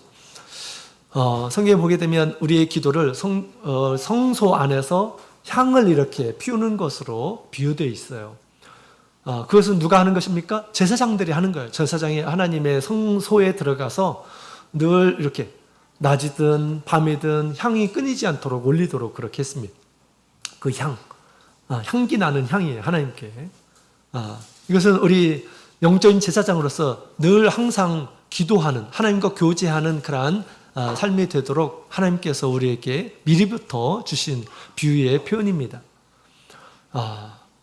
성경에 보게 되면 우리의 기도를 성소 안에서 향을 이렇게 피우는 것으로 비유되어 있어요. 그것은 누가 하는 것입니까? 제사장들이 하는 거예요. 제사장이 하나님의 성소에 들어가서 늘 이렇게 낮이든 밤이든 향이 끊이지 않도록 올리도록 그렇게 했습니다. 그 향기 나는 향이에요. 하나님께. 이것은 우리 영적인 제사장으로서 늘 항상 기도하는, 하나님과 교제하는 그러한 삶이 되도록 하나님께서 우리에게 미리부터 주신 비유의 표현입니다.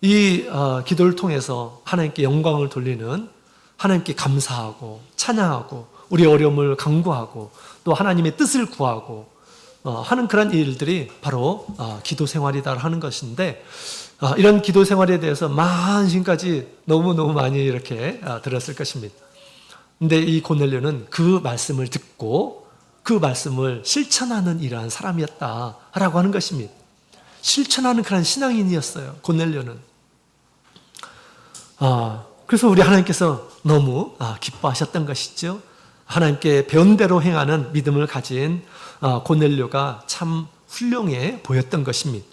이 기도를 통해서 하나님께 영광을 돌리는, 하나님께 감사하고 찬양하고 우리의 어려움을 간구하고 또 하나님의 뜻을 구하고 하는 그런 일들이 바로 기도 생활이다 하는 것인데, 이런 기도 생활에 대해서 지금까지 너무너무 많이 이렇게 들었을 것입니다. 근데 이 고넬료는 그 말씀을 듣고 그 말씀을 실천하는 이러한 사람이었다라고 하는 것입니다. 실천하는 그런 신앙인이었어요, 고넬료는. 그래서 우리 하나님께서 너무 기뻐하셨던 것이죠. 하나님께 배운 대로 행하는 믿음을 가진 고넬료가 참 훌륭해 보였던 것입니다.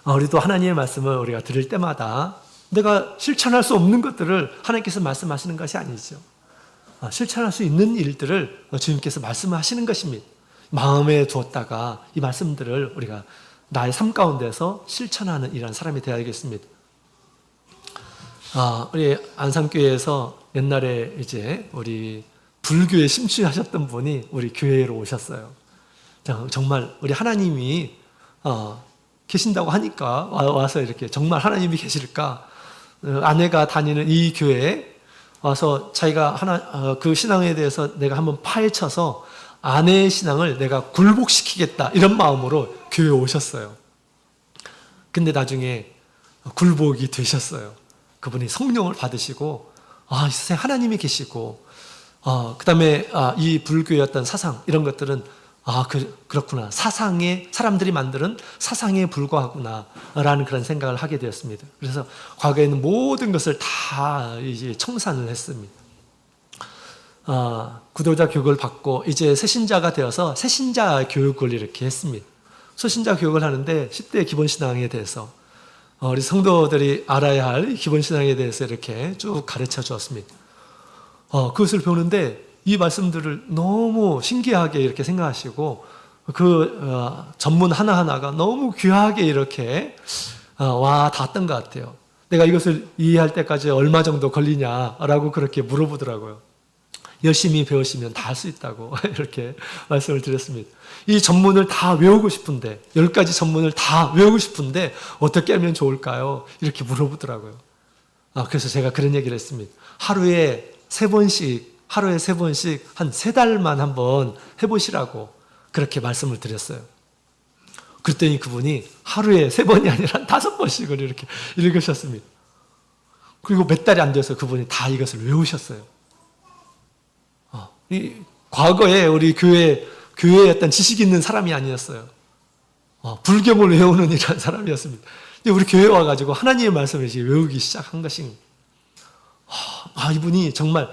우리도 하나님의 말씀을 우리가 들을 때마다 내가 실천할 수 없는 것들을 하나님께서 말씀하시는 것이 아니죠. 실천할 수 있는 일들을 주님께서 말씀하시는 것입니다. 마음에 두었다가 이 말씀들을 우리가 나의 삶 가운데서 실천하는 이런 사람이 되어야겠습니다. 우리 안산교회에서 옛날에 이제 우리 불교에 심취하셨던 분이 우리 교회로 오셨어요. 정말 우리 하나님이 계신다고 하니까 와서 이렇게 정말 하나님이 계실까? 아내가 다니는 이 교회에 와서 자기가 그 신앙에 대해서 내가 한번 파헤쳐서 아내의 신앙을 내가 굴복시키겠다 이런 마음으로 교회에 오셨어요. 근데 나중에 굴복이 되셨어요. 그분이 성령을 받으시고 이 세상에 하나님이 계시고 그 다음에 이 불교의 어떤 사상 이런 것들은 그렇구나, 사람들이 만드는 사상에 불과하구나 라는 그런 생각을 하게 되었습니다. 그래서 과거에 있는 모든 것을 다 이제 청산을 했습니다. 구도자 교육을 받고 이제 새신자가 되어서 새신자 교육을 이렇게 했습니다. 새신자 교육을 하는데 10대 기본신앙에 대해서 우리 성도들이 알아야 할 기본신앙에 대해서 이렇게 쭉 가르쳐 주었습니다. 그것을 배우는데 이 말씀들을 너무 신기하게 이렇게 생각하시고 전문 하나하나가 너무 귀하게 이렇게 와 닿았던 것 같아요. 내가 이것을 이해할 때까지 얼마 정도 걸리냐라고 그렇게 물어보더라고요. 열심히 배우시면 다 할 수 있다고 이렇게 말씀을 드렸습니다. 이 전문을 다 외우고 싶은데 10가지 전문을 다 외우고 싶은데 어떻게 하면 좋을까요? 이렇게 물어보더라고요. 그래서 제가 그런 얘기를 했습니다. 하루에 3번씩 한 3달만 한번 해보시라고 그렇게 말씀을 드렸어요. 그랬더니 그분이 하루에 3번이 아니라 5번씩을 이렇게 읽으셨습니다. 그리고 몇 달이 안 돼서 그분이 다 이것을 외우셨어요. 과거에 우리 교회에 어떤 지식이 있는 사람이 아니었어요. 불경을 외우는 이런 사람이었습니다. 근데 우리 교회에 와가지고 하나님의 말씀을 이제 외우기 시작한 것입니다. 이분이 정말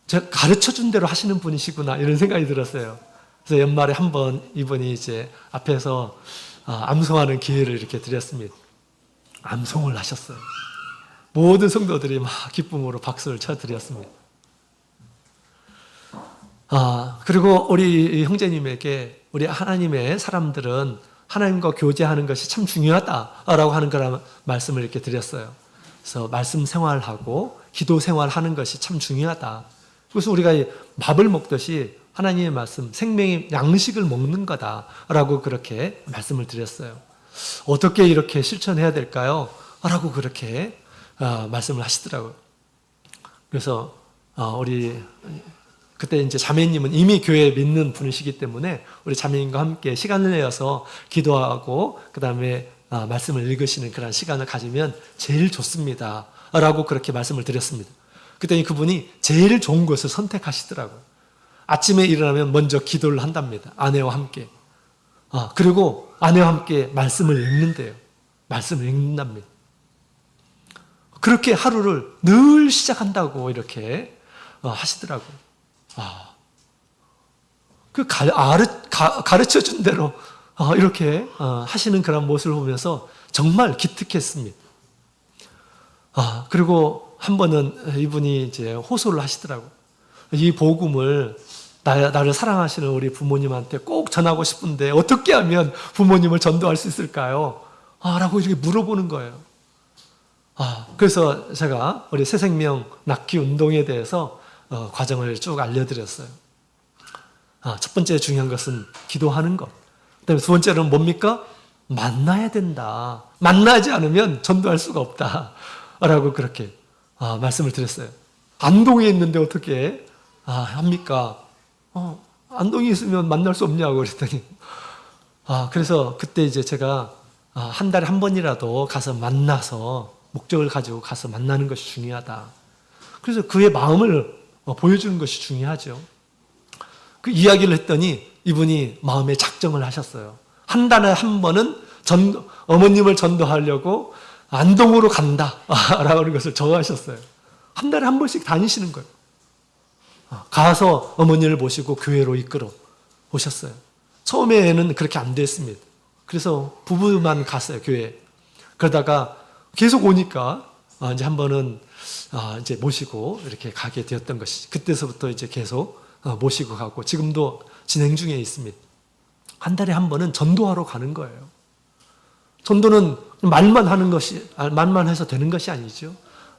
제가 가르쳐준 대로 하시는 분이시구나 이런 생각이 들었어요. 그래서 연말에 한번 이분이 이제 앞에서 암송하는 기회를 이렇게 드렸습니다. 암송을 하셨어요. 모든 성도들이 막 기쁨으로 박수를 쳐드렸습니다. 그리고 우리 형제님에게 우리 하나님의 사람들은 하나님과 교제하는 것이 참 중요하다라고 하는 그런 말씀을 이렇게 드렸어요. 그래서 말씀 생활하고 기도 생활하는 것이 참 중요하다. 그래서 우리가 밥을 먹듯이 하나님의 말씀, 생명의 양식을 먹는 거다라고 그렇게 말씀을 드렸어요. 어떻게 이렇게 실천해야 될까요? 라고 그렇게 말씀을 하시더라고요. 그래서 우리 그때 이제 자매님은 이미 교회에 믿는 분이시기 때문에 우리 자매님과 함께 시간을 내어서 기도하고 그 다음에 말씀을 읽으시는 그런 시간을 가지면 제일 좋습니다 라고 그렇게 말씀을 드렸습니다. 그랬더니 그분이 제일 좋은 것을 선택하시더라고요. 아침에 일어나면 먼저 기도를 한답니다. 아내와 함께. 그리고 아내와 함께 말씀을 읽는데요. 말씀을 읽는답니다. 그렇게 하루를 늘 시작한다고 이렇게 하시더라고요. 가르쳐 준 대로 이렇게 하시는 그런 모습을 보면서 정말 기특했습니다. 그리고 한 번은 이분이 이제 호소를 하시더라고요. 이 복음을 나를 사랑하시는 우리 부모님한테 꼭 전하고 싶은데 어떻게 하면 부모님을 전도할 수 있을까요? 라고 이렇게 물어보는 거예요. 그래서 제가 우리 새생명 낳기 운동에 대해서 과정을 쭉 알려드렸어요. 첫 번째 중요한 것은 기도하는 것. 그다음에 두 번째는 뭡니까? 만나야 된다. 만나지 않으면 전도할 수가 없다. 라고 그렇게 말씀을 드렸어요. 안동에 있는데 어떻게 합니까? 안동에 있으면 만날 수 없냐고 그랬더니 그래서 그때 이제 제가 한 달에 한 번이라도 가서 만나서 목적을 가지고 가서 만나는 것이 중요하다. 그래서 그의 마음을 보여주는 것이 중요하죠. 그 이야기를 했더니 이분이 마음에 작정을 하셨어요. 한 달에 한 번은 어머님을 전도하려고 안동으로 간다 라고 하는 것을 정하셨어요. 한 달에 한 번씩 다니시는 거예요. 가서 어머니를 모시고 교회로 이끌어 오셨어요. 처음에는 그렇게 안 됐습니다. 그래서 부부만 갔어요, 교회에. 그러다가 계속 오니까 이제 한 번은 이제 모시고 이렇게 가게 되었던 것이, 그때서부터 이제 계속 모시고 가고 지금도 진행 중에 있습니다. 한 달에 한 번은 전도하러 가는 거예요. 전도는 말만 해서 되는 것이 아니죠.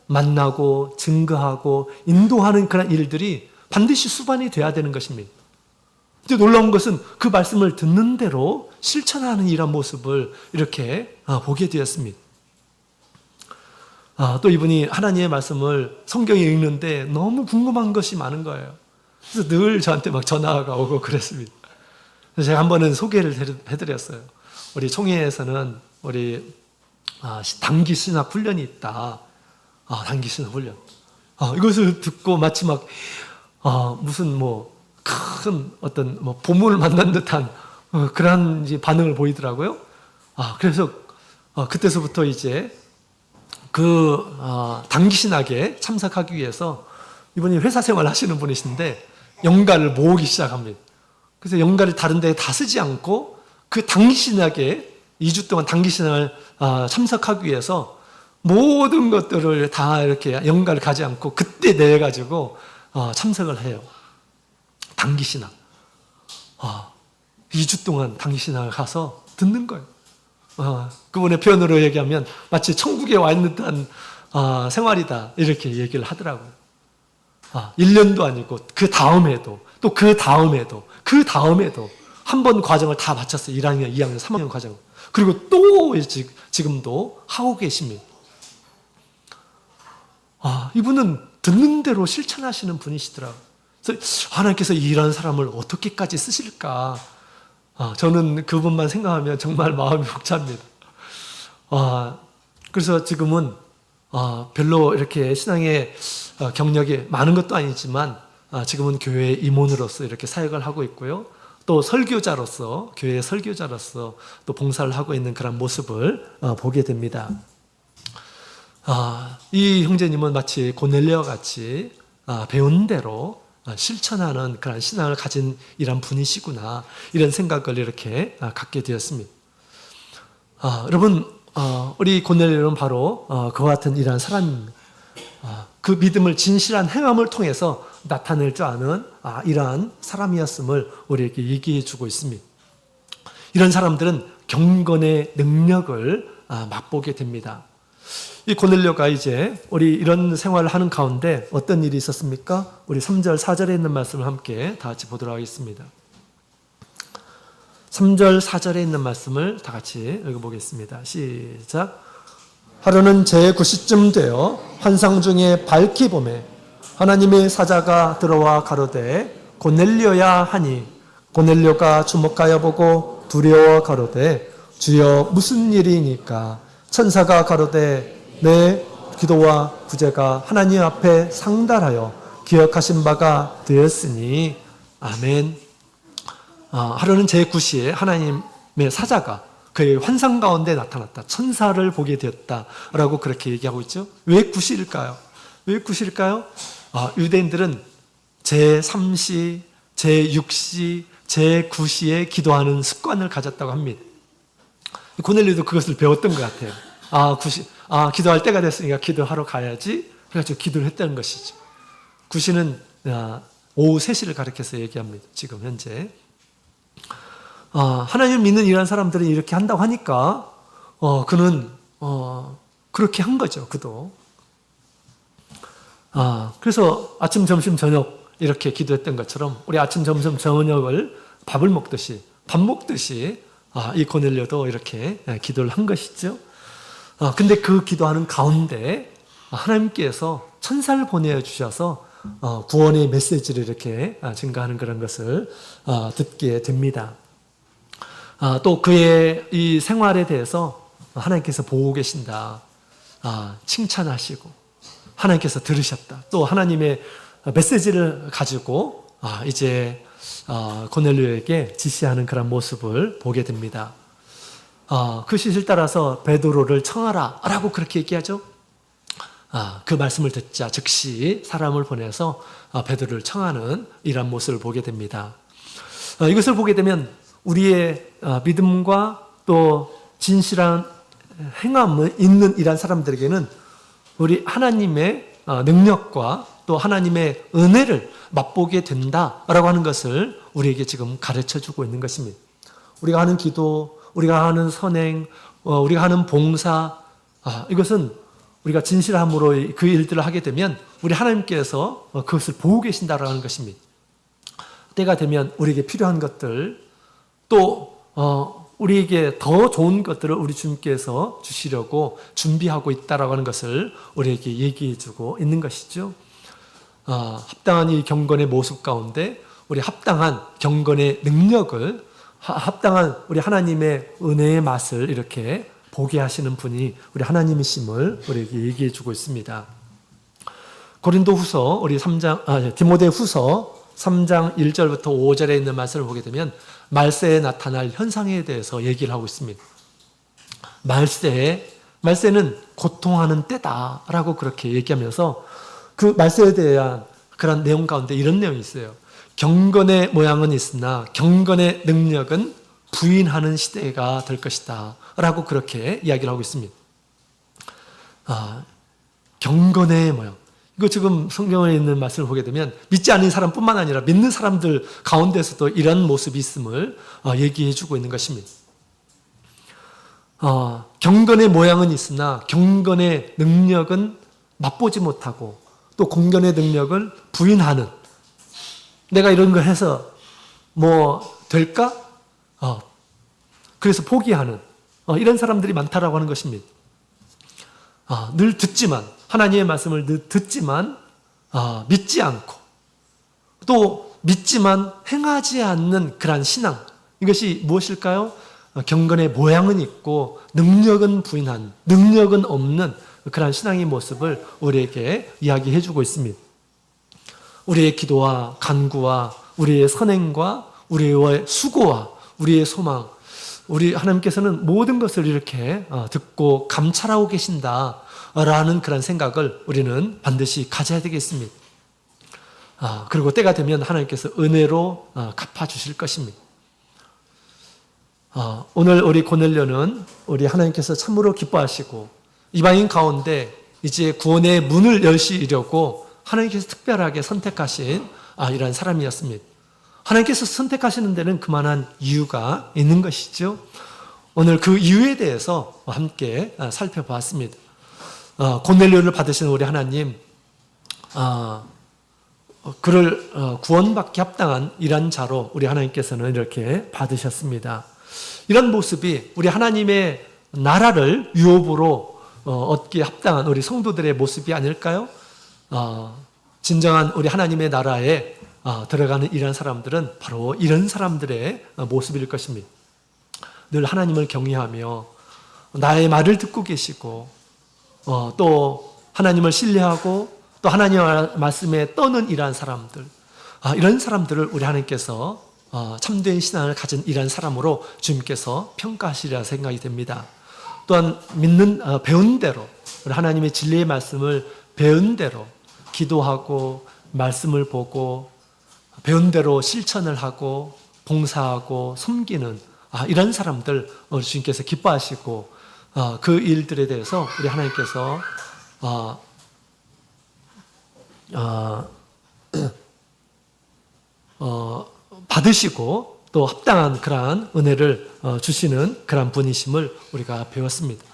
만나고 증거하고 인도하는 그런 일들이 반드시 수반이 돼야 되는 것입니다. 근데 놀라운 것은 그 말씀을 듣는 대로 실천하는 이런 모습을 이렇게 보게 되었습니다. 또 이분이 하나님의 말씀을 성경에 읽는데 너무 궁금한 것이 많은 거예요. 그래서 늘 저한테 막 전화가 오고 그랬습니다. 그래서 제가 한 번은 소개를 해드렸어요. 우리 총회에서는 우리 단기 신학 훈련이 있다. 단기 신학 훈련. 이것을 듣고 마치 막 무슨 큰 어떤 보물을 만난 듯한 그런 반응을 보이더라고요. 그래서 그때서부터 이제 그 단기 신학에 참석하기 위해서 이분이 회사 생활 하시는 분이신데 연가를 모으기 시작합니다. 그래서 연가를 다른 데에 다 쓰지 않고 그 단기 신학에 2주 동안 단기 신학을 참석하기 위해서 모든 것들을 다 이렇게 연가를 가지 않고 그때 내 가지고 참석을 해요. 단기 신학. 2주 동안 단기 신학을 가서 듣는 거예요. 그분의 표현으로 얘기하면 마치 천국에 와 있는 듯한 생활이다 이렇게 얘기를 하더라고요. 1년도 아니고 그 다음에도 또 그 다음에도 그 다음에도 한 번 과정을 다 마쳤어요. 1학년, 2학년, 3학년 과정. 그리고 또 지금도 하고 계십니다. 이분은 듣는 대로 실천하시는 분이시더라고요. 그래서 하나님께서 이런 사람을 어떻게까지 쓰실까? 저는 그분만 생각하면 정말 마음이 벅찹니다. 그래서 지금은 별로 이렇게 신앙의 경력이 많은 것도 아니지만 지금은 교회 임원으로서 이렇게 사역을 하고 있고요. 또 설교자로서, 교회의 설교자로서 또 봉사를 하고 있는 그런 모습을 보게 됩니다. 이 형제님은 마치 고넬료와 같이 배운 대로 실천하는 그런 신앙을 가진 이런 분이시구나 이런 생각을 이렇게 갖게 되었습니다. 여러분 우리 고넬료는 바로 그와 같은 이러한 사람입니다. 그 믿음을 진실한 행함을 통해서 나타낼 줄 아는 이러한 사람이었음을 우리에게 얘기해 주고 있습니다. 이런 사람들은 경건의 능력을 맛보게 됩니다. 이 고넬료가 이제 우리 이런 생활을 하는 가운데 어떤 일이 있었습니까? 우리 3절, 4절에 있는 말씀을 함께 다 같이 보도록 하겠습니다. 3절, 4절에 있는 말씀을 다 같이 읽어보겠습니다. 시작. 하루는 제9시쯤 되어 환상 중에 밝히 보매 하나님의 사자가 들어와 가로되 고넬료야 하니 고넬료가 주목하여 보고 두려워 가로되 주여 무슨 일이니까? 천사가 가로되 내 기도와 구제가 하나님 앞에 상달하여 기억하신 바가 되었으니 아멘. 하루는 제9시에 하나님의 사자가 그의 환상 가운데 나타났다. 천사를 보게 되었다라고 그렇게 얘기하고 있죠. 왜 9시일까요? 왜 9시일까요? 유대인들은 제3시, 제6시, 제9시에 기도하는 습관을 가졌다고 합니다. 고넬료도 그것을 배웠던 것 같아요. 9시, 기도할 때가 됐으니까 기도하러 가야지. 그래가지고 기도를 했다는 것이죠. 9시는 오후 3시를 가리켜서 얘기합니다. 지금 현재. 하나님을 믿는 이런 사람들은 이렇게 한다고 하니까, 그는, 그렇게 한 거죠. 그도. 그래서 아침, 점심, 저녁 이렇게 기도했던 것처럼 우리 아침, 점심, 저녁을 밥을 먹듯이, 밥 먹듯이 이 고넬료도 이렇게 기도를 한 것이죠. 근데 그 기도하는 가운데 하나님께서 천사를 보내주셔서 구원의 메시지를 이렇게 증가하는 그런 것을 듣게 됩니다. 또 그의 이 생활에 대해서 하나님께서 보고 계신다. 칭찬하시고 하나님께서 들으셨다. 또 하나님의 메시지를 가지고 이제 고넬료에게 지시하는 그런 모습을 보게 됩니다. 그 시를 따라서 베드로를 청하라 라고 그렇게 얘기하죠. 그 말씀을 듣자 즉시 사람을 보내서 베드로를 청하는 이런 모습을 보게 됩니다. 이것을 보게 되면 우리의 믿음과 또 진실한 행함을 있는 이런 사람들에게는 우리 하나님의 능력과 또 하나님의 은혜를 맛보게 된다라고 하는 것을 우리에게 지금 가르쳐주고 있는 것입니다. 우리가 하는 기도, 우리가 하는 선행, 우리가 하는 봉사, 이것은 우리가 진실함으로 그 일들을 하게 되면 우리 하나님께서 그것을 보고 계신다라는 것입니다. 때가 되면 우리에게 필요한 것들, 또 우리에게 더 좋은 것들을 우리 주님께서 주시려고 준비하고 있다라고 하는 것을 우리에게 얘기해 주고 있는 것이죠. 합당한 이 경건의 모습 가운데 우리 합당한 경건의 능력을, 합당한 우리 하나님의 은혜의 맛을 이렇게 보게 하시는 분이 우리 하나님이심을 우리에게 얘기해 주고 있습니다. 고린도후서 우리 디모데후서 3장 1절부터 5절에 있는 말씀을 보게 되면 말세에 나타날 현상에 대해서 얘기를 하고 있습니다. 말세는 고통하는 때다라고 그렇게 얘기하면서 그 말세에 대한 그런 내용 가운데 이런 내용이 있어요. 경건의 모양은 있으나 경건의 능력은 부인하는 시대가 될 것이다 라고 그렇게 이야기를 하고 있습니다. 경건의 모양, 이거 지금 성경에 있는 말씀을 보게 되면 믿지 않는 사람뿐만 아니라 믿는 사람들 가운데서도 이런 모습이 있음을 얘기해 주고 있는 것입니다. 경건의 모양은 있으나 경건의 능력은 맛보지 못하고 또 공견의 능력을 부인하는, 내가 이런 걸 해서 뭐 될까? 그래서 포기하는 이런 사람들이 많다라고 하는 것입니다. 늘 듣지만, 하나님의 말씀을 늘 듣지만 믿지 않고 또 믿지만 행하지 않는 그러한 신앙, 이것이 무엇일까요? 경건의 모양은 있고 능력은 부인한, 능력은 없는 그러한 신앙의 모습을 우리에게 이야기해 주고 있습니다. 우리의 기도와 간구와 우리의 선행과 우리의 수고와 우리의 소망, 우리 하나님께서는 모든 것을 이렇게 듣고 감찰하고 계신다라는 그런 생각을 우리는 반드시 가져야 되겠습니다. 그리고 때가 되면 하나님께서 은혜로 갚아주실 것입니다. 오늘 우리 고넬료는 우리 하나님께서 참으로 기뻐하시고 이방인 가운데 이제 구원의 문을 여시려고 하나님께서 특별하게 선택하신 이런 사람이었습니다. 하나님께서 선택하시는 데는 그만한 이유가 있는 것이죠. 오늘 그 이유에 대해서 함께 살펴보았습니다. 고넬료를 받으신 우리 하나님, 그를 구원받기 합당한 이런 자로 우리 하나님께서는 이렇게 받으셨습니다. 이런 모습이 우리 하나님의 나라를 유업으로 얻기에 합당한 우리 성도들의 모습이 아닐까요? 진정한 우리 하나님의 나라에 들어가는 이런 사람들은 바로 이런 사람들의 모습일 것입니다. 늘 하나님을 경외하며 나의 말을 듣고 계시고 또 하나님을 신뢰하고 또 하나님의 말씀에 떠는 이러한 사람들, 이런 사람들을 우리 하나님께서 참된 신앙을 가진 이러한 사람으로 주님께서 평가하시리라 생각이 됩니다. 또한 배운 대로 우리 하나님의 진리의 말씀을 배운 대로 기도하고 말씀을 보고 배운 대로 실천을 하고 봉사하고 섬기는 이런 사람들 우리 주님께서 기뻐하시고 그 일들에 대해서 우리 하나님께서 받으시고 또 합당한 그러한 은혜를 주시는 그러한 분이심을 우리가 배웠습니다.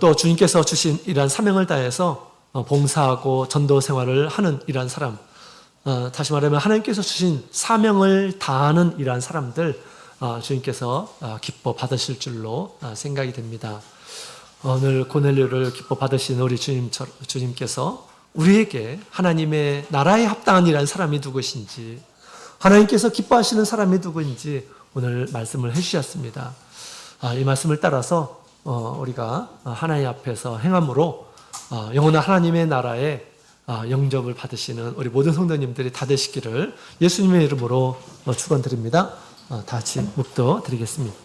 또 주님께서 주신 이러한 사명을 다해서 봉사하고 전도 생활을 하는 이러한 사람, 다시 말하면 하나님께서 주신 사명을 다하는 이러한 사람들 주님께서 기뻐 받으실 줄로 생각이 됩니다. 오늘 고넬료를 기뻐 받으신 우리 주님께서 우리에게 하나님의 나라에 합당한 이라는 사람이 누구신지, 하나님께서 기뻐하시는 사람이 누구인지 오늘 말씀을 해주셨습니다. 이 말씀을 따라서 우리가 하나님 앞에서 행함으로 영원한 하나님의 나라에 영접을 받으시는 우리 모든 성도님들이 다 되시기를 예수님의 이름으로 축원드립니다. 다 같이 묵도 드리겠습니다.